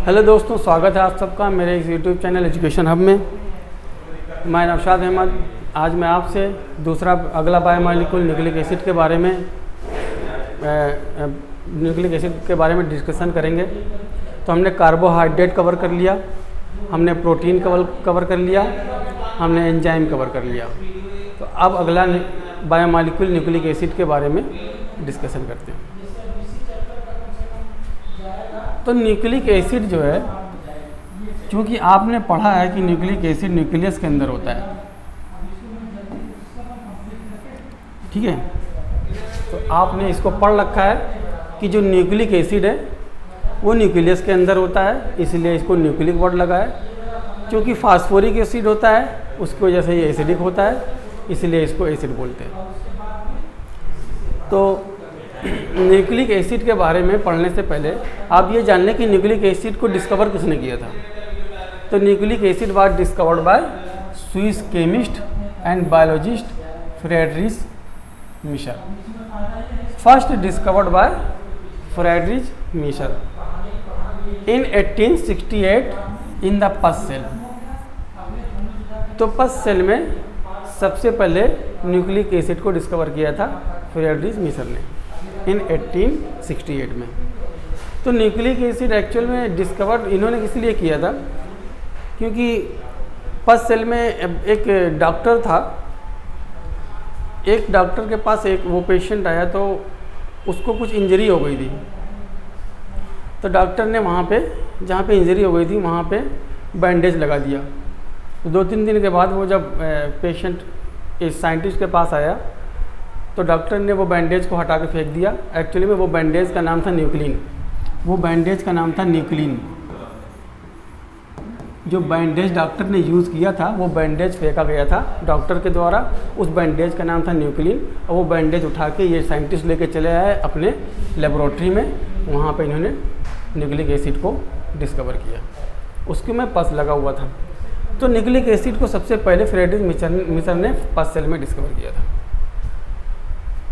Hello दोस्तों, स्वागत है आप सबका मेरे इस यूट्यूब चैनल एजुकेशन हब में। मैं नौशाद अहमद। आज मैं आपसे अगला बायोमॉलिक्यूल न्यूक्लिक एसिड के बारे में डिस्कशन करेंगे। तो हमने कार्बोहाइड्रेट कवर कर लिया, हमने प्रोटीन कवर कर लिया, हमने एंजाइम कवर कर लिया। तो अब अगला बायोमॉलिक्यूल न्यूक्लिक एसिड के बारे में डिस्कशन करते हैं। तो न्यूक्लिक एसिड जो है, क्योंकि आपने पढ़ा है कि न्यूक्लिक एसिड न्यूक्लियस के अंदर होता है, ठीक है। तो आपने इसको पढ़ रखा है कि जो न्यूक्लिक एसिड है वो न्यूक्लियस के अंदर होता है, इसलिए इसको न्यूक्लिक वर्ड लगा है। क्योंकि फास्फोरिक एसिड होता है उसकी वजह से ये एसिडिक होता है, इसलिए इसको एसिड बोलते हैं। तो न्यूक्लिक एसिड के बारे में पढ़ने से पहले आप ये जान लें कि न्यूक्लिक एसिड को डिस्कवर किसने किया था। तो nucleic acid was discovered by Swiss chemist and biologist Friedrich Miescher. First discovered by Friedrich Miescher in 1868 in the pus cell. तो पस सेल में सबसे पहले न्यूक्लिक एसिड को डिस्कवर किया था फ्रेडरिच मिशर ने इन 1868 में। तो न्यूक्लिक एसिड एक्चुअल में डिस्कवर इन्होंने किस लिए किया था, क्योंकि पस सेल में एक डॉक्टर था। एक डॉक्टर के पास एक वो पेशेंट आया तो उसको कुछ इंजरी हो गई थी। तो डॉक्टर ने वहाँ पे जहाँ पे इंजरी हो गई थी वहाँ पे बैंडेज लगा दिया। तो 2-3 दिन के बाद वो जब पेशेंट इस साइंटिस्ट के पास आया तो डॉक्टर ने वो बैंडेज को हटा के फेंक दिया। एक्चुअली में वो बैंडेज का नाम था न्यूक्लिन। वो बैंडेज का नाम था न्यूक्लिन। जो बैंडेज डॉक्टर ने यूज़ किया था वो बैंडेज फेंका गया था डॉक्टर के द्वारा। उस बैंडेज का नाम था न्यूक्लिन। और वो बैंडेज उठा के ये साइंटिस्ट लेके चले आए अपने लेबोरेटरी में। वहाँ पे इन्होंने न्यूक्लिक एसिड को डिस्कवर किया। उसके में पस लगा हुआ था। तो न्यूक्लिक एसिड को सबसे पहले फ्रेडरिच मिशर ने पस सेल में डिस्कवर किया था।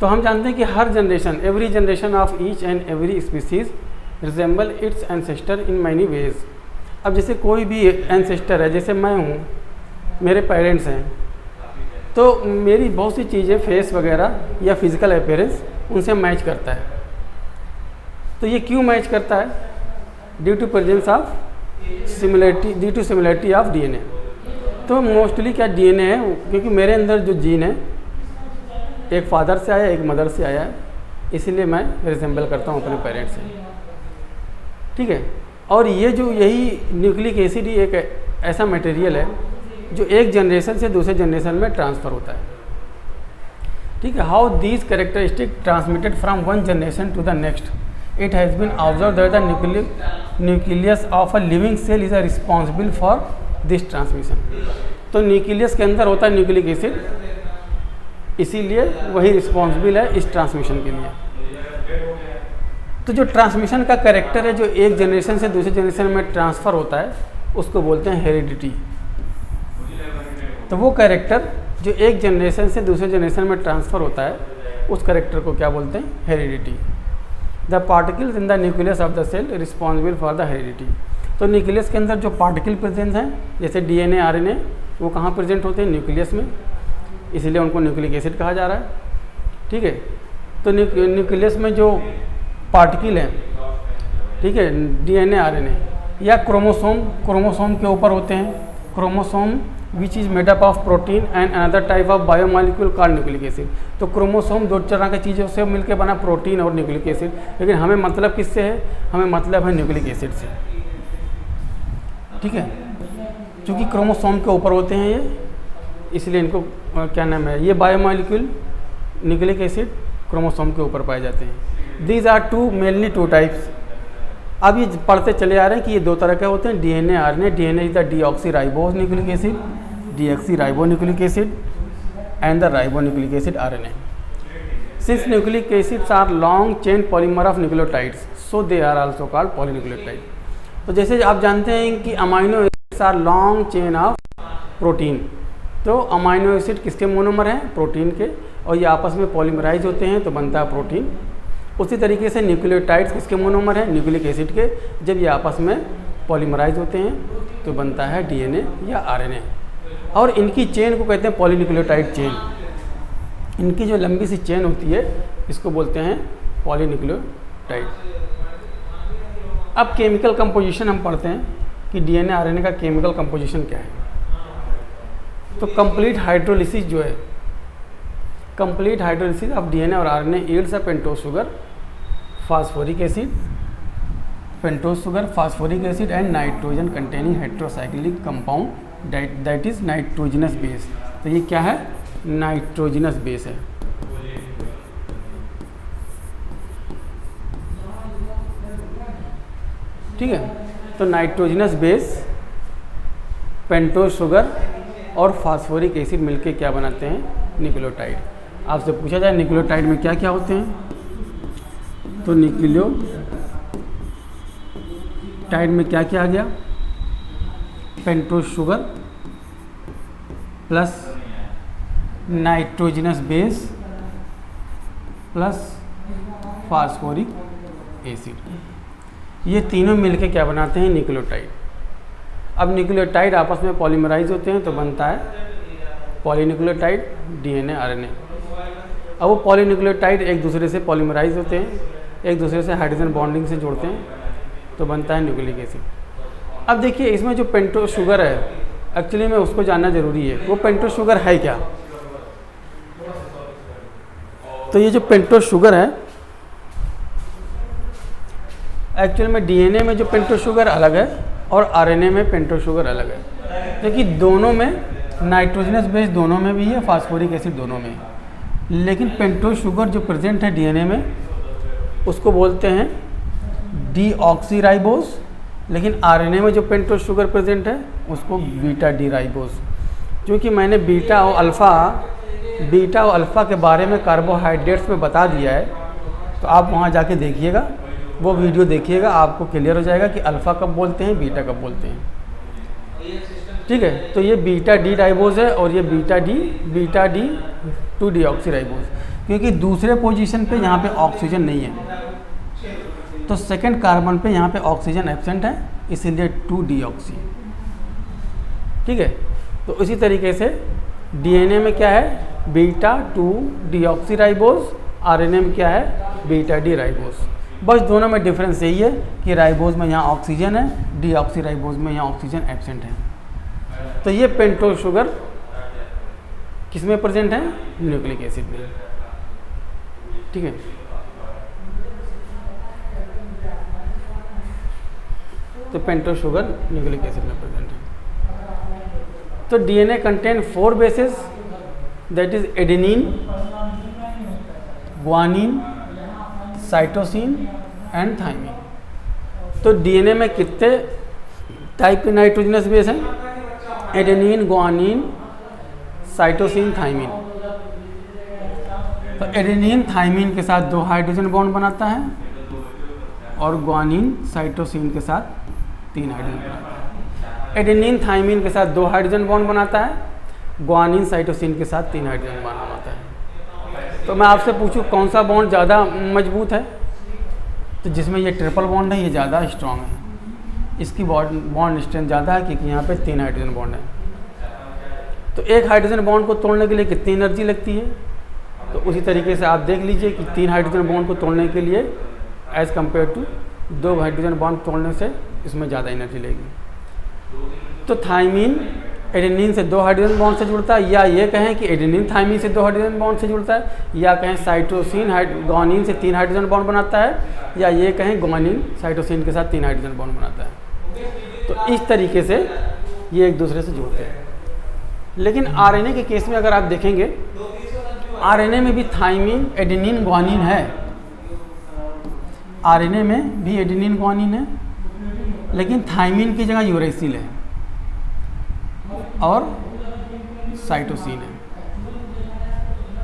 तो हम जानते हैं कि हर generation, every generation of each and every species resemble its ancestor in many ways. अब जैसे कोई भी एंसेस्टर है, जैसे मैं हूँ, मेरे पेरेंट्स हैं, तो मेरी बहुत सी चीज़ें फेस वगैरह या फिजिकल अपीयरेंस उनसे मैच करता है। तो ये क्यों मैच करता है? Due to presence of similarity, due to similarity of DNA. तो मोस्टली क्या डीएनए है, क्योंकि मेरे अंदर जो जीन है एक फादर से आया, एक मदर से आया है, इसीलिए मैं रिजेंबल करता हूँ अपने पेरेंट्स से, ठीक है। और ये जो यही न्यूक्लिक एसिड ही एक ऐसा मटेरियल है जो एक जनरेशन से दूसरे जनरेशन में ट्रांसफ़र होता है, ठीक है। How these characteristic transmitted from one generation to the next, it has been observe that the nucleus of a living cell is responsible for this transmission. तो न्यूक्लियस के अंदर होता है न्यूक्लिक एसिड, इसीलिए वही रिस्पॉन्सिबल है इस ट्रांसमिशन के लिए। तो जो ट्रांसमिशन का कैरेक्टर है जो एक जनरेशन से दूसरे जनरेशन में ट्रांसफ़र होता है उसको बोलते हैं हेरिडिटी। तो वो कैरेक्टर जो एक जनरेशन से दूसरे जनरेशन में ट्रांसफ़र होता है उस कैरेक्टर को क्या बोलते हैं? Heredity. The particles in the nucleus of the cell responsible for the heredity. तो न्यूक्लियस के अंदर जो पार्टिकल प्रेजेंट हैं, जैसे डीएनए, आरएनए, वो कहाँ प्रेजेंट होते हैं? न्यूक्लियस में, इसीलिए उनको न्यूक्लिक एसिड कहा जा रहा है, ठीक है। तो न्यूक्लियस में जो पार्टिकल हैं, ठीक है, डीएनए, आरएनए या क्रोमोसोम के ऊपर होते हैं। Chromosome which is made up of protein and another type of biomolecule called nucleic acid. तो क्रोमोसोम दो तरह की चीज़ों से मिलकर बना, प्रोटीन और न्यूक्लिक एसिड। लेकिन हमें मतलब किससे है? हमें मतलब है न्यूक्लिक एसिड से, ठीक है। क्योंकि क्रोमोसोम के ऊपर होते हैं ये, इसलिए इनको क्या नाम है, ये बायोमॉलिक्यूल न्यूक्लिक एसिड क्रोमोसोम के ऊपर पाए जाते हैं। These are mainly two types. अब ये पढ़ते चले आ रहे हैं कि ये दो तरह के होते हैं, DNA, RNA. DNA is the deoxyribose nucleic acid, deoxyribo nucleic acid and the ribo nucleic acid RNA. Since nucleic acids are long chain polymer of nucleotides, so they are also called polynucleotide. तो जैसे आप जानते हैं कि amino acids are long chain of protein. तो amino acid किसके monomer हैं? Protein के, और ये आपस में पॉलीमराइज होते हैं तो बनता है प्रोटीन। उसी तरीके से न्यूक्लियोटाइड्स किसके मोनोमर हैं? न्यूक्लिक एसिड के। जब ये आपस में पॉलीमराइज होते हैं तो बनता है डीएनए या आरएनए। और इनकी चेन को कहते हैं पॉलीन्यूक्लियोटाइड चेन। इनकी जो लंबी सी चेन होती है इसको बोलते हैं पॉलीन्यूक्लियोटाइड। अब केमिकल कंपोजिशन हम पढ़ते हैं कि डीएनए आरएनए का केमिकल कंपोजिशन क्या है। तो कंप्लीट हाइड्रोलिसिस जो है, कंप्लीट हाइड्रोलिसिस ऑफ डीएनए और RNA yields a pentose sugar, phosphoric acid, pentose sugar, phosphoric acid and nitrogen containing heterocyclic compound that is nitrogenous base. तो ये क्या है? नाइट्रोजनस बेस है। ठीक है, तो नाइट्रोजनस बेस, पेंटोज शुगर और फास्फोरिक एसिड मिलके क्या बनाते हैं? न्यूक्लियोटाइड। आपसे पूछा जाए न्यूक्लियोटाइड में क्या क्या होते हैं, तो न्यूक्लियोटाइड में क्या क्या आ गया? Pentose sugar plus nitrogenous base plus phosphoric acid, ये तीनों मिलके क्या बनाते हैं? न्यूक्लियोटाइड। अब न्यूक्लियोटाइड आपस में पॉलीमराइज होते हैं तो बनता है पॉलीन्यूक्लियोटाइड, डीएनए, आरएनए। अब वो पॉलीन्यूक्लियोटाइड एक दूसरे से पॉलीमराइज होते हैं, एक दूसरे से हाइड्रोजन बॉन्डिंग से जुड़ते हैं तो बनता है न्यूक्लिक एसिड। अब देखिए इसमें जो पेंटोज शुगर है, एक्चुअली में उसको जानना जरूरी है, वो पेंटोज शुगर है क्या? तो ये जो पेंटोज शुगर है, एक्चुअली में डीएनए में जो पेंटोज शुगर अलग है और आरएनए में पेंटोज शुगर अलग है। देखिए दोनों में नाइट्रोजनस बेस दोनों में भी है, फास्फोरिक एसिड दोनों में है, लेकिन पेंटोज शुगर जो प्रेजेंट है डीएनए में उसको बोलते हैं डीऑक्सीराइबोस, लेकिन आरएनए में जो पेंटोज शुगर प्रेजेंट है उसको बीटा डी राइबोस। क्योंकि मैंने बीटा और अल्फ़ा के बारे में कार्बोहाइड्रेट्स में बता दिया है, तो आप वहाँ जाके देखिएगा, वो वीडियो देखिएगा, आपको क्लियर हो जाएगा कि अल्फ़ा कब बोलते हैं, बीटा कब बोलते हैं। ठीक है, तो ये बीटा डी राइबोस है और ये बीटा डी 2 डीऑक्सीराइबोस, क्योंकि दूसरे पोजीशन पे यहाँ पे ऑक्सीजन नहीं है, तो सेकंड कार्बन पे यहाँ पे ऑक्सीजन एब्सेंट है, इसीलिए 2 डीऑक्सी। ठीक है, तो इसी तरीके से डीएनए में क्या है? बीटा 2 डीऑक्सीराइबोस, आरएनए में क्या है? Beta D ribose. बस दोनों में डिफरेंस यही है कि राइबोस में यहाँ ऑक्सीजन है, डीऑक्सीराइबोस में यहाँ ऑक्सीजन एब्सेंट है। तो ये पेंटोज शुगर किस में प्रेजेंट है? न्यूक्लिक एसिड में। ठीक है, तो पेंटोज शुगर न्यूक्लिक एसिड में प्रेजेंट है। तो DNA contain 4 bases, that is adenine, guanine, cytosine and thymine. तो डीएनए में कितने टाइप के नाइट्रोजनस बेस हैं? Adenine, guanine, cytosine, thymine. तो एडेनिन थाइमिन के साथ 2 हाइड्रोजन बॉन्ड बनाता है और ग्वानिन साइटोसिन के साथ 3 हाइड्रोजन बनाता है। एडेनिन थाइमिन के साथ 2 हाइड्रोजन बॉन्ड बनाता है, ग्वानिन साइटोसिन के साथ 3 हाइड्रोजन बॉन्ड बनाता है। तो मैं आपसे पूछूं कौन सा बॉन्ड ज़्यादा मजबूत है? तो जिसमें ये ट्रिपल बॉन्ड है ये ज़्यादा स्ट्रॉन्ग है, इसकी बॉन्ड स्ट्रेंथ ज़्यादा है क्योंकि यहाँ पे 3 हाइड्रोजन बॉन्ड है। तो एक हाइड्रोजन बॉन्ड को तोड़ने के लिए कितनी एनर्जी लगती है? तो उसी तरीके से आप देख लीजिए कि 3 हाइड्रोजन बॉन्ड को तोड़ने के लिए as compare to 2 hydrogen bond तोड़ने से इसमें ज़्यादा एनर्जी लगेगी। तो थाइमिन एडेनिन से 2 हाइड्रोजन बॉन्ड से जुड़ता है, या ये कहें कि एडेनिन थाइमिन से 2 हाइड्रोजन बॉन्ड से जुड़ता है, या कहें साइटोसिन ग्वानिन से 3 हाइड्रोजन बॉन्ड बनाता है, या ये कहें ग्वानिन साइटोसिन के साथ 3 हाइड्रोजन बॉन्ड बनाता है। तो इस तरीके से ये एक दूसरे से जुड़ते हैं। लेकिन आरएनए के केस में अगर आप देखेंगे, आरएनए में भी थाइमिन, एडेनिन, ग्वानिन है, आरएनए में भी एडेनिन ग्वानिन है, लेकिन थाइमिन की जगह यूरेसिल है और साइटोसिन है।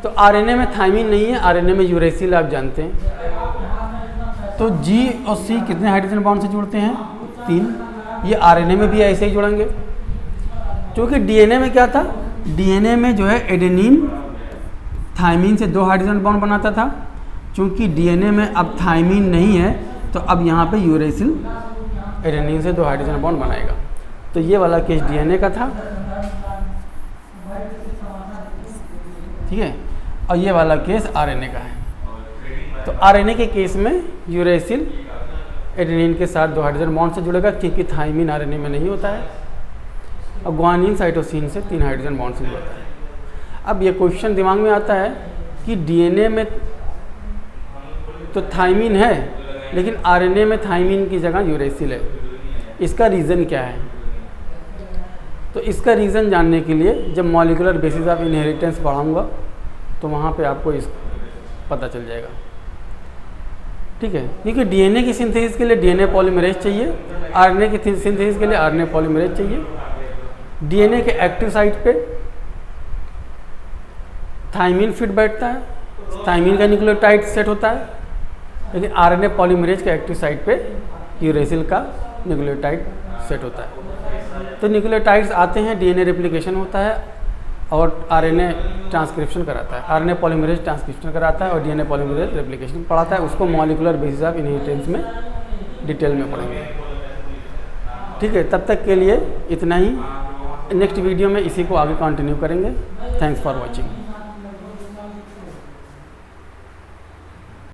तो आरएनए में थाइमिन नहीं है, आरएनए में यूरेसिल आप जानते हैं। तो जी और सी कितने हाइड्रोजन बॉन्ड से जुड़ते हैं? 3। ये आरएनए में भी ऐसे ही जुड़ेंगे, क्योंकि डीएनए में क्या था? डीएनए में जो है एडेनिन थाइमिन से 2 हाइड्रोजन बॉन्ड बनाता था, क्योंकि डीएनए में अब थाइमिन नहीं है तो अब यहाँ पे यूरेसिल एडेनिन से 2 हाइड्रोजन बॉन्ड बनाएगा। तो ये वाला केस डीएनए का था, ठीक है, और ये वाला केस आरएनए का है। तो आरएनए के केस में यूरेसिल एडेनिन के साथ 2 हाइड्रोजन बॉन्ड से जुड़ेगा, क्योंकि थाइमिन आरएनए में नहीं होता है, और ग्वानिन साइटोसिन से 3 हाइड्रोजन बॉन्ड से जुड़ता है। अब ये क्वेश्चन दिमाग में आता है कि डीएनए में तो थाइमिन है, लेकिन आरएनए में थाइमिन की जगह यूरेसिल है, इसका रीज़न क्या है? तो इसका रीज़न जानने के लिए जब मॉलिक्यूलर बेसिस ऑफ इनहेरिटेंस पढ़ाऊँगा तो वहाँ पे आपको इस पता चल जाएगा, ठीक है। क्योंकि डीएनए की सिंथेसिस के लिए डीएनए पॉलीमरेज चाहिए, आरएनए की सिंथेसिस के लिए आरएनए पॉलीमरेज चाहिए। डीएनए के एक्टिव साइट पे थाइमिन फिट बैठता है, थाइमिन का न्यूक्लियोटाइड सेट होता है, लेकिन आरएनए पॉलीमरेज के एक्टिव साइट पे यूरेसिल का न्यूक्लियोटाइड सेट होता है। तो न्यूक्लियोटाइड्स आते हैं, डीएनए रेप्लिकेशन होता है और आरएनए ट्रांसक्रिप्शन कराता है, आरएनए पॉलीमरेज ट्रांसक्रिप्शन कराता है और डीएनए पॉलीमरेज रेप्लिकेशन पढ़ाता है। उसको मॉलिक्यूलर बेसिस ऑफ इनहेरिटेंस में डिटेल में पढ़ेंगे, ठीक है। तब तक के लिए इतना ही, नेक्स्ट वीडियो में इसी को आगे कंटिन्यू करेंगे। Thanks for watching.